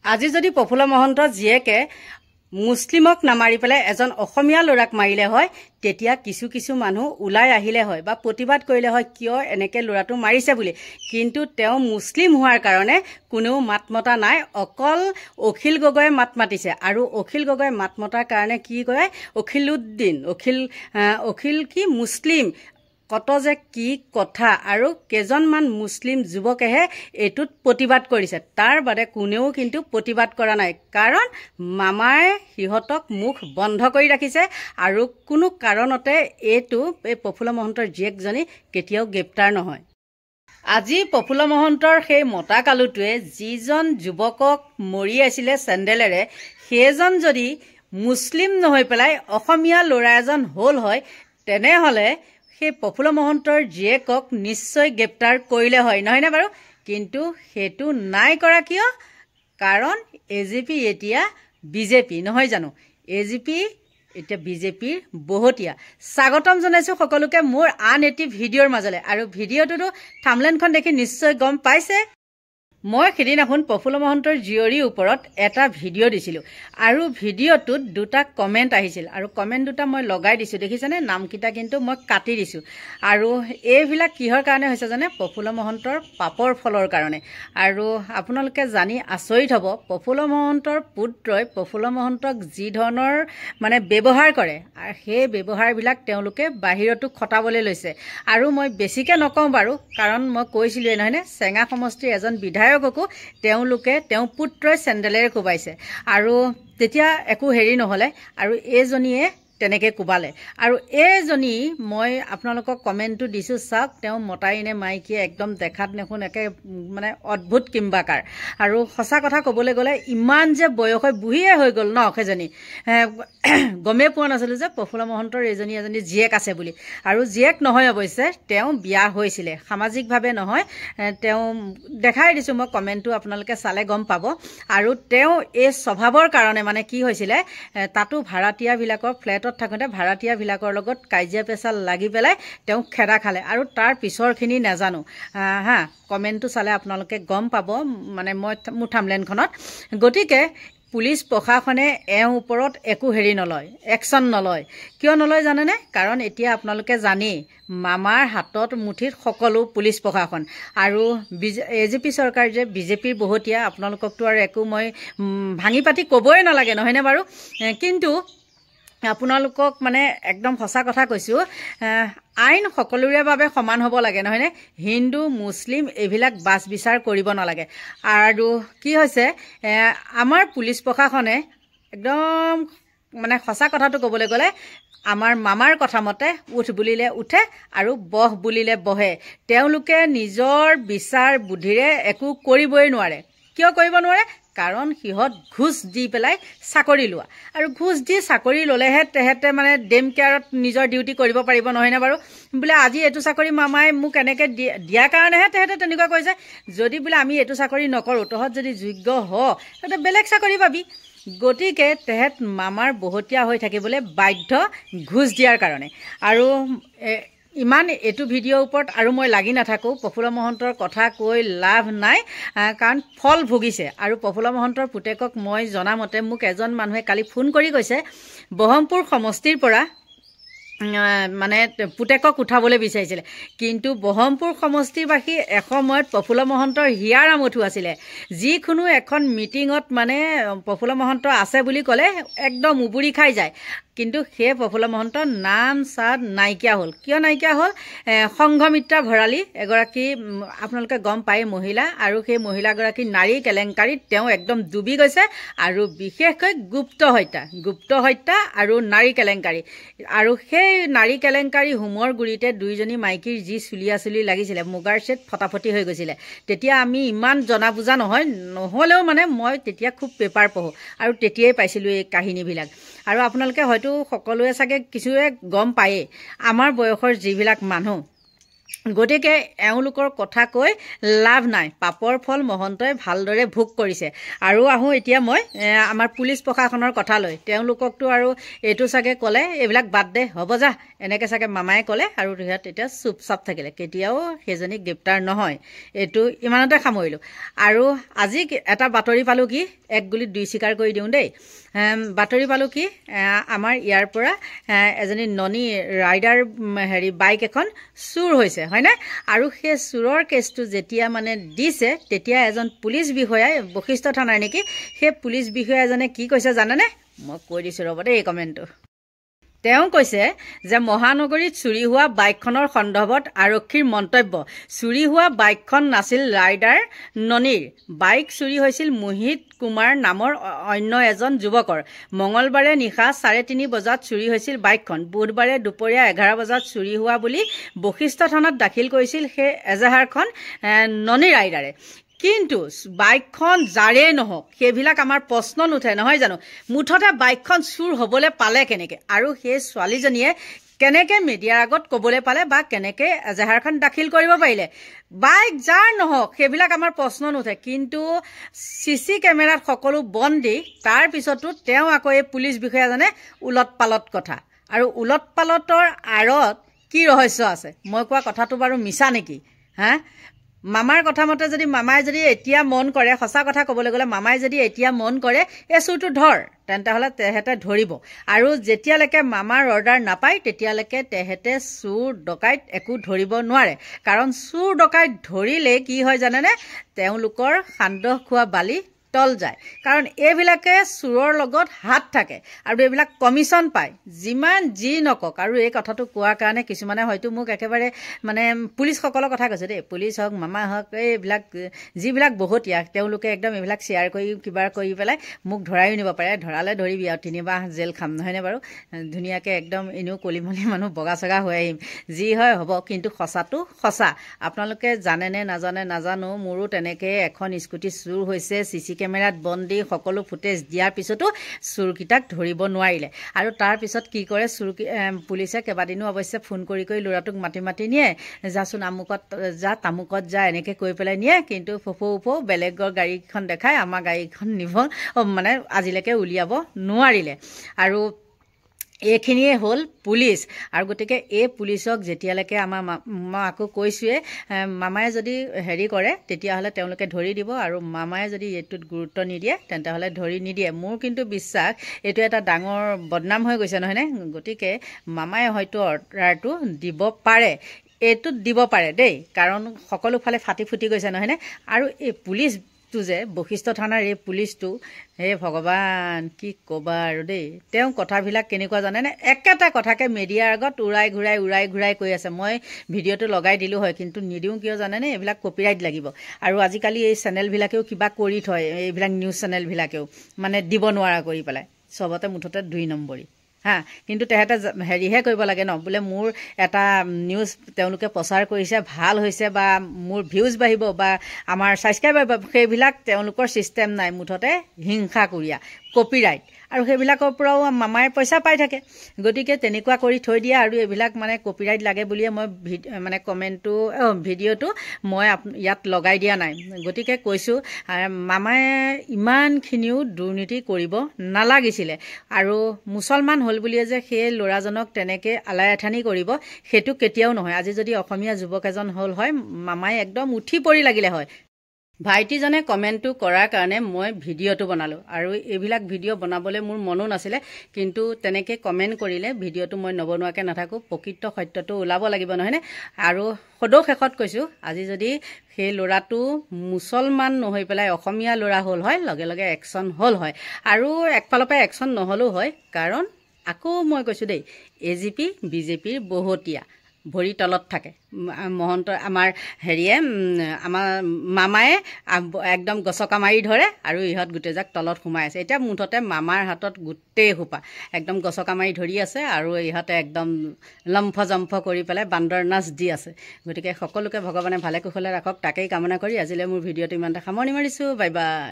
আজি যদি প্ৰফুল্ল মহন্ত জীয়েকে মুছলিমক নামাৰি পেলাই এজন অসমীয়া ল'ৰাক মাৰিলে হয় তেতিয়া কিছু কিছু মানুহ ওলাই আহিলে হয় বা প্ৰতিবাদ কৰিলে হয় কিয় এনেকৈ ল'ৰাটো মাৰিছে বুলি। কিন্তু তেওঁ মুছলিম হোৱাৰ কাৰণে কোনেও মাত মতা নাই, অকল অখিল গগৈয়ে মাত মাতিছে। আৰু অখিল গগৈয়ে মাত মতাৰ কাৰণে কি কয়, অখিল কি মুছলিম কত যে কি কথা, আৰু কেইজনমান মুছলিম যুৱকেহে এইটোত প্ৰতিবাদ কৰিছে, তাৰ বাদে কোনেও কিন্তু প্ৰতিবাদ কৰা নাই। কাৰণ মামাই সিহঁতক মুখ বন্ধ কৰি ৰাখিছে আৰু কোনো কাৰণতে এই প্ৰফুল্ল মহন্তৰ জীয়েকজনী কেতিয়াও গ্ৰেপ্তাৰ নহয়। আজি প্ৰফুল্ল মহন্তৰ সেই মতা কালুটোৱে যিজন যুৱকক মৰিয়াইছিলে চেণ্ডেলেৰে, সেইজন যদি মুছলিম নহৈ পেলাই অসমীয়া ল'ৰা এজন হ'ল হয় তেনেহ'লে সেই প্ৰফুল্ল মহন্তৰ জীয়েকক নিশ্চয় গ্ৰেপ্তাৰ কৰিলে হয়, নহয়নে বাৰু? কিন্তু সেইটো নাই কৰা কিয়? কাৰণ AGP এতিয়া BJP নহয় জানো? AGP এতিয়া BJPৰ বহতীয়া। স্বাগতম জনাইছোঁ সকলোকে মোৰ আন এটি ভিডিঅ'ৰ মাজলৈ। আৰু ভিডিঅ'টোতো থাম্বনেইলখন দেখি নিশ্চয় গম পাইছে, মই সেইদিনাখন প্ৰফুল্ল মহন্তৰ জীয়ৰীৰ ওপৰত এটা ভিডিঅ' দিছিলোঁ আৰু ভিডিঅ'টোত দুটা কমেণ্ট আহিছিল আৰু কমেণ্ট দুটা মই লগাই দিছোঁ, দেখিছেনে? নামকেইটা কিন্তু মই কাটি দিছোঁ। আৰু এইবিলাক কিহৰ কাৰণে হৈছে জানে? প্ৰফুল্ল মহন্তৰ পাপৰ ফলৰ কাৰণে। আৰু আপোনালোকে জানি আচৰিত হ'ব, প্ৰফুল্ল মহন্তৰ পুত্ৰই প্ৰফুল্ল মহন্তক যি ধৰণৰ মানে ব্যৱহাৰ কৰে, আৰু সেই ব্যৱহাৰবিলাক তেওঁলোকে বাহিৰতো খটাবলৈ লৈছে। আৰু মই বেছিকৈ নকওঁ বাৰু, কাৰণ মই কৈছিলোঁৱেই নহয়নে, চেঙা সমষ্টিৰ এজন বিধায়ককো তেওঁ পুত্ৰই চেণ্ডেলেৰে কোবাইছে আৰু তেতিয়া একো হেৰি নহ'লে, আৰু এইজনীয়ে তেনেকৈ কোবালে। আৰু এইজনী মই আপোনালোকক কমেণ্টটো দিছোঁ, চাওক তেওঁ মতাই নে মাইকীয়ে, একদম দেখাত দেখোন একে মানে অদ্ভুত কিম্বাকাৰ। আৰু সঁচা কথা ক'বলৈ গ'লে ইমান যে বয়স হৈ বুঢ়ীয়ে হৈ গ'ল ন সেইজনী, গমেই পোৱা নাছিলোঁ যে প্ৰফুল্ল মহন্তৰ এজনী জীয়েক আছে বুলি। আৰু জীয়েক নহয় অৱশ্যে, তেওঁ বিয়া হৈছিলে, সামাজিকভাৱে নহয়, তেওঁ দেখাই দিছোঁ মই, কমেণ্টটো আপোনালোকে চালে গম পাব। আৰু তেওঁ এই স্বভাৱৰ কাৰণে মানে কি হৈছিলে, তাতো ভাড়াতীয়াবিলাকৰ ফ্লেটত থাকোঁতে ভাড়াতীয়াবিলাকৰ লগত কাজিয়া পেচাল লাগি পেলাই তেওঁ খেদা খালে। আৰু তাৰ পিছৰখিনি নাজানো কমেণ্টটো চালে আপোনালোকে গম পাব, মানে মোৰ থাম্বনেইলখনত। গতিকে পুলিচ প্ৰশাসনে এওঁৰ ওপৰত একো হেৰি নলয়, একশ্যন নলয়। কিয় নলয় জানেনে? কাৰণ এতিয়া আপোনালোকে জানেই মামাৰ হাতত মুঠিত সকলো পুলিচ প্ৰশাসন। আৰু AGP চৰকাৰ যে BJPৰ বহতীয়া, আপোনালোককতো আৰু একো মই ভাঙি পাতি ক'বই নালাগে নহয়নে বাৰু? কিন্তু আপোনালোকক মানে একদম সঁচা কথা কৈছোঁ, আইন সকলোৰে বাবে সমান হ'ব লাগে নহয়নে? হিন্দু মুছলিম এইবিলাক বাছ বিচাৰ কৰিব নালাগে। আৰু কি হৈছে, আমাৰ পুলিচ প্ৰশাসনে একদম মানে সঁচা কথাটো ক'বলৈ গ'লে আমাৰ মামাৰ কথা মতে উঠ বুলিলে উঠে আৰু বহ বুলিলে বহে। তেওঁলোকে নিজৰ বিচাৰ বুদ্ধিৰে একো কৰিবই নোৱাৰে। কিয় কৰিব নোৱাৰে? কাৰণ সিহঁত ঘোচ দি পেলাই চাকৰি লোৱা, আৰু ঘোচ দি চাকৰি ল'লেহে তেহেঁতে মানে ডেম কেয়াৰত নিজৰ ডিউটি কৰিব পাৰিব নহয়নে বাৰু? বোলে আজি এইটো চাকৰি মামাই মোক এনেকৈ দিয়াৰ কাৰণেহে তেহেঁতে তেনেকুৱা কৰিছে। যদি বোলে আমি এইটো চাকৰি নকৰোঁ, তহঁত যদি যোগ্য তহঁতে বেলেগ চাকৰি পাবি। গতিকে তেহেঁত মামাৰ বহতীয়া হৈ থাকিবলৈ বাধ্য ঘোচ দিয়াৰ কাৰণে। আৰু ইমান এইটো ভিডিঅ'ৰ ওপৰত আৰু মই লাগি নাথাকোঁ, প্ৰফুল্ল মহন্তৰ কথা কৈ লাভ নাই, কাৰণ ফল ভুগিছে। আৰু প্ৰফুল্ল মহন্তৰ পুতেকক মই জনামতে মোক এজন মানুহে কালি ফোন কৰি কৈছে, বহমপুৰ সমষ্টিৰ পৰা মানে পুতেকক উঠাবলৈ বিচাৰিছিলে, কিন্তু বহমপুৰ সমষ্টিবাসী এসময়ত প্ৰফুল্ল মহন্তৰ হিয়াৰ আমঠু আছিলে। যিকোনো এখন মিটিঙত মানে প্ৰফুল্ল মহন্ত আছে বুলি ক'লে একদম উবুৰি খাই যায়। কিন্তু সেই প্ৰফুল্ল মহন্তৰ নাম চাদ নাইকিয়া হ'ল। কিয় নাইকিয়া হ'ল? সংঘমিত্ৰা ভৰালী এগৰাকী আপোনালোকে গম পায় মহিলা, আৰু সেই মহিলাগৰাকী নাৰী কেলেংকাৰীত তেওঁ একদম ডুবি গৈছে। আৰু বিশেষকৈ গুপ্ত হত্যা আৰু নাৰী কেলেংকাৰী। আৰু সেই নাৰী কেলেংকাৰী হোমৰ গুৰিতে দুইজনী মাইকীৰ যি চুলি লাগিছিলে, মুগাৰ ছেট ফটাফটি হৈ গৈছিলে। তেতিয়া আমি ইমান জনা বুজা নহ'লেও মানে মই তেতিয়া খুব পেপাৰ পঢ়োঁ আৰু তেতিয়াই পাইছিলোঁ এই কাহিনীবিলাক। আৰু আপোনালোকে হয়তো সকলোৱে চাগে কিছুৱে গম পায়েই, আমাৰ বয়সৰ যিবিলাক মানুহ গতিকে এওঁলোকৰ কথা কৈ লাভ নাই। পাপৰ ফল মহন্তই ভালদৰে ভোগ কৰিছে। আৰু আহোঁ এতিয়া মই আমাৰ পুলিচ প্ৰশাসনৰ কথালৈ। তেওঁলোককতো আৰু এইটো চাগে ক'লে এইবিলাক বাদ দে, হ'ব যা, এনেকৈ চাগে মামায়ে ক'লে আৰু সিহঁত এতিয়া চুপচাপ থাকিলে। কেতিয়াও সেইজনী গ্ৰেপ্তাৰ নহয়। এইটো ইমানতে সামৰিলোঁ। আৰু আজি এটা বাতৰি পালোঁ কি, এক গুলিত দুই চিকাৰ কৰি দিওঁ দেই। বাতৰি পালোঁ কি, আমাৰ ইয়াৰ পৰা এজনী ননী ৰাইডাৰ বাইক এখন চুৰ হৈছে, হয়নে? আৰু সেই চোৰৰ কেছটো যেতিয়া মানে দিছে, তেতিয়া এজন পুলিচ বিষয়াই, বশিষ্ঠ থানাৰ নেকি, সেই পুলিচ বিষয়া এজনে কি কৈছে জানেনে? মই কৈ দিছোঁ ৰ'ব দেই এই কমেণ্টটো। তেওঁ কৈছে যে মহানগৰীত চুৰি হোৱা বাইকখনৰ সন্দৰ্ভত আৰক্ষীৰ মন্তব্য, চুৰি হোৱা বাইকখন নাছিল ৰাইডাৰ ননীৰ। বাইক চুৰি হৈছিল মোহিত কুমাৰ নামৰ অন্য এজন যুৱকৰ। মঙলবাৰে নিশা 3:30 বজাত চুৰি হৈছিল বাইকখন। বুধবাৰে দুপৰীয়া 11 বজাত চুৰি হোৱা বুলি বশিষ্ঠ থানাত দাখিল কৰিছিল সেই এজাহাৰখন ননী ৰাইডাৰে। কিন্তু বাইকখন যাৰেই নহওক, সেইবিলাক আমাৰ প্ৰশ্ন নুঠে নহয় জানো? মুঠতে বাইকখন চুৰ হ'বলৈ পালে কেনেকৈ, আৰু সেই ছোৱালীজনীয়ে কেনেকৈ মিডিয়াৰ আগত ক'বলৈ পালে বা কেনেকৈ এজাহাৰখন দাখিল কৰিব পাৰিলে? বাইক যাৰ নহওক সেইবিলাক আমাৰ প্ৰশ্ন নুঠে। কিন্তু CC কেমেৰাত সকলো বন্দী, তাৰ পিছতো তেওঁ আকৌ এই পুলিচ বিষয়াজনে উলট পালট কথা। আৰু উলট পালটৰ আঁৰত কি ৰহস্য আছে? মই কোৱা কথাটো বাৰু মিছা নেকি? হা, মামাৰ কথা মতে যদি মামাই যদি এতিয়া মন কৰে, সঁচা কথা ক'বলৈ গ'লে মামাই যদি এতিয়া মন কৰে এই চুৰটো ধৰ, তেন্তে হ'লে তেহেঁতে ধৰিব। আৰু যেতিয়ালৈকে মামাৰ অৰ্ডাৰ নাপায় তেতিয়ালৈকে তেহেঁতে চুৰ ডকাইত একো ধৰিব নোৱাৰে। কাৰণ চুৰ ডকাইত ধৰিলে কি হয় জানেনে? তেওঁলোকৰ সান্দহ খোৱা বালি তল যায়। কাৰণ এইবিলাকে চোৰৰ লগত হাত থাকে আৰু এইবিলাক কমিশ্যন পায়, যিমান যি নকওক। আৰু এই কথাটো কোৱাৰ কাৰণে কিছুমানে হয়তো মোক একেবাৰে মানে পুলিচসকলৰ কথা কৈছে দেই, পুলিচ হওক মামা হওক, এইবিলাক যিবিলাক বহতীয়া তেওঁলোকে একদম এইবিলাক শ্বেয়াৰ কৰি কিবা কৰি পেলাই মোক ধৰাইও নিব পাৰে। ধৰালে ধৰিবি আৰু 3 মাহ জেল খাম, নহয়নে বাৰু? ধুনীয়াকৈ একদম এনেও কলিমলি মানুহ বগা চগা হৈ আহিম, যি হয় হ'ব। কিন্তু সঁচাটো সঁচা। আপোনালোকে জানেনে নাজানে নাজানো, মোৰো তেনেকৈ এখন স্কুটি চুৰ হৈছে। CC কেমেৰাত বন্দী, সকলো ফুটেজ দিয়াৰ পিছতো চোৰকেইটাক ধৰিব নোৱাৰিলে। আৰু তাৰপিছত কি কৰে পুলিচে কেইবাদিনো অৱশ্যে ফোন কৰি ল'ৰাটোক মাতি মাতি নিয়ে, যাচোন আমুকত যা, তামুকত যা, এনেকৈ কৈ পেলাই নিয়ে। কিন্তু ফফৌ বেলেগৰ গাড়ীখন দেখাই আমাৰ গাড়ীখন নিব মানে আজিলৈকে উলিয়াব নোৱাৰিলে। আৰু এইখিনিয়ে হ'ল পুলিচ। আৰু গতিকে এই পুলিচক যেতিয়ালৈকে মই আকৌ কৈছোঁৱে, মামাই যদি হেৰি কৰে তেতিয়াহ'লে তেওঁলোকে ধৰি দিব, আৰু মামাই যদি এইটোত গুৰুত্ব নিদিয়ে তেন্তে হ'লে ধৰি নিদিয়ে। মোৰ কিন্তু বিশ্বাস এইটো এটা ডাঙৰ বদনাম হৈ গৈছে, নহয়নে? গতিকে মামাই হয়তো অৰ্ডাৰটো দিব পাৰে, এইটোত দিব পাৰে দেই, কাৰণ সকলো ফালে ফাটি ফুটি গৈছে, নহয়নে? আৰু এই পুলিচটো যে বশিষ্ঠ থানাৰ এই পুলিচটো, হে ভগৱান কি ক'বা আৰু দেই। তেওঁ কথাবিলাক কেনেকুৱা জানেনে? একেটা কথাকে মিডিয়াৰ আগত উৰাই ঘূৰাই কৈ আছে। মই ভিডিঅ'টো লগাই দিলোঁ হয়, কিন্তু নিদিওঁ কিয় জানেনে? এইবিলাক কপিৰাইট লাগিব। আৰু আজিকালি এই চেনেলবিলাকেও কিবা কৰি থয়, এইবিলাক নিউজ চেনেলবিলাকেও মানে দিব নোৱাৰা কৰি পেলাই, চবতে মুঠতে 2 নম্বৰী। হা, কিন্তু তেহেঁতে হেৰিহে কৰিব লাগে ন, বোলে মোৰ এটা নিউজ তেওঁলোকে প্ৰচাৰ কৰিছে, ভাল হৈছে, বা মোৰ ভিউজ বাঢ়িব বা আমাৰ ছাবস্ক্ৰাইবাৰ বাঢ়িব, সেইবিলাক তেওঁলোকৰ ছিষ্টেম নাই। মুঠতে হিংসা কৰিয়া, কপিৰাইট, আৰু সেইবিলাকৰ পৰাও মামাই পইচা পাই থাকে। গতিকে তেনেকুৱা কৰি থৈ দিয়ে। আৰু এইবিলাক মানে কপিৰাইট লাগে বুলিয়ে মই মানে ভিডিঅ'টো মই ইয়াত লগাই দিয়া নাই। গতিকে কৈছোঁ, মামাই ইমানখিনিও দুৰ্নীতি কৰিব নালাগিছিলে। আৰু মুছলমান হ'ল বুলিয়ে যে সেই ল'ৰাজনক তেনেকৈ আলাই আথানি কৰিব, সেইটো কেতিয়াও নহয়। আজি যদি অসমীয়া যুৱক এজন হ'ল হয়, মামাই একদম উঠি পৰি লাগিলে হয়। ভাইটিজনে কমেণ্টটো কৰাৰ কাৰণে মই ভিডিঅ'টো বনালোঁ। আৰু এইবিলাক ভিডিঅ' বনাবলৈ মোৰ মনো নাছিলে, কিন্তু তেনেকৈ কমেণ্ট কৰিলে ভিডিঅ'টো মই নবনোৱাকৈ নাথাকোঁ। প্ৰকৃত সত্যটো ওলাব লাগিব, নহয়নে? আৰু সদৌ শেষত কৈছোঁ, আজি যদি সেই ল'ৰাটো মুছলমান নহৈ পেলাই অসমীয়া ল'ৰা হ'ল হয়, লগে লগে একশ্যন হ'ল হয়। আৰু একফালৰ পৰা একশ্যন নহ'লেও হয়, কাৰণ আকৌ মই কৈছোঁ দেই, AGP BJPৰ বহতীয়া ভৰি তলত থাকে। মহন্ত আমাৰ আমাৰ মামায়ে একদম গছকা মাৰি ধৰে, আৰু ইহঁত গোটেইজাক তলত সোমাই আছে। এতিয়া মুঠতে মামাৰ হাতত গোটেই সোপা একদম গছকা মাৰি ধৰি আছে, আৰু ইহঁতে একদম লম্ফ জম্ফ কৰি পেলাই বান্দৰ নাচ দি আছে। গতিকে সকলোকে ভগৱানে ভালে কুশলে ৰাখক, তাকেই কামনা কৰি আজিলৈ মোৰ ভিডিঅ'টো ইমানতে সামৰণি মাৰিছোঁ। Bye bye.